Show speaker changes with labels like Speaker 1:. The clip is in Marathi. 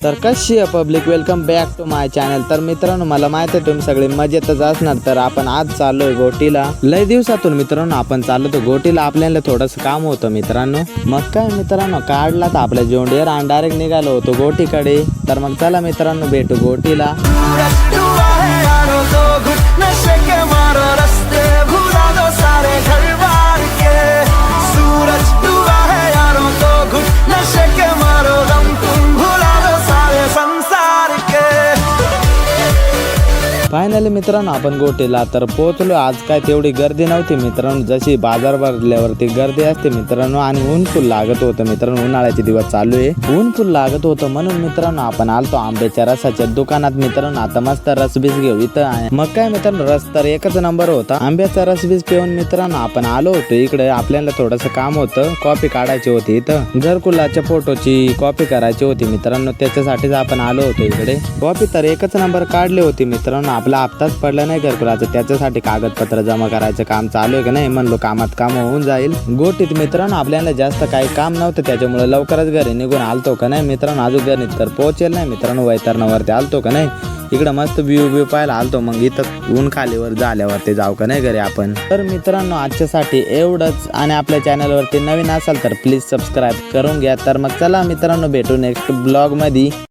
Speaker 1: तर कशी आहे public, welcome back to my channel. तर मित्रांनो, मला माहिती आहे तुम्ही सगळे मजेतच असणार। तर आपण आज चाललोय गोटीला। लय दिवसातून मित्रांनो आपण चाललो गोटीला। आपल्याला थोडंसं काम होतं मित्रांनो। मग काय मित्रांनो, काढला तर आपल्या जोंडियर आणि डायरेक्ट निघालो होतो गोटीकडे। तर मग चला मित्रांनो, भेटू गोटीला। फायनली मित्रांनो आपण गोटीला तर पोहोचलो। आज काय तेवढी गर्दी नव्हती मित्रांनो, जशी बाजार भरल्यावरती गर्दी असते मित्रांनो। आणि ऊन फुल लागत होतं मित्रांनो, उन्हाळ्याचे दिवस चालू आहे, ऊन फुल लागत होतं। म्हणून मित्रांनो आपण आलतो आंब्याच्या रसाच्या दुकानात मित्रांनो। आता मस्त रसबीस घेऊ इथं आहे। मग काय मित्रांनो, रस तर एकच नंबर होता। आंब्याचा रसबीस पिऊन मित्रांनो आपण आलो होतो इकडे। आपल्याला थोडंसं काम होतं, कॉपी काढायची होती इथं। घरकुलाच्या फोटोची कॉपी करायची होती मित्रांनो, त्याच्यासाठीच आपण आलो होतो इकडे। कॉपी तर एकच नंबर काढली होती मित्रांनो। आपला हप्ताच पडला नाही घरकुलाचं, त्याच्यासाठी कागदपत्र जमा करायचं काम चालू आहे का नाही। म्हणलो कामात काम होऊन जाईल। गोटीत मित्रांनो आपल्याला जास्त काही काम नव्हतं, त्याच्यामुळे लवकरच घरी निघून आलतो का नाही मित्रांनो। अजून घरी तर पोहोचेल नाही मित्रांनो, वैतरणावरती आलतो का नाही। इकडं मस्त व्ह्यू पाहायला आलतो। मग इथं ऊन खालीवर झाल्यावरती जाऊ का नाही घरी आपण। तर मित्रांनो आजच्यासाठी एवढंच। आणि आपल्या चॅनलवरती नवीन असाल तर प्लीज सबस्क्राईब करून घ्या। तर मग चला मित्रांनो, भेटू नेक्स्ट ब्लॉग मध्ये।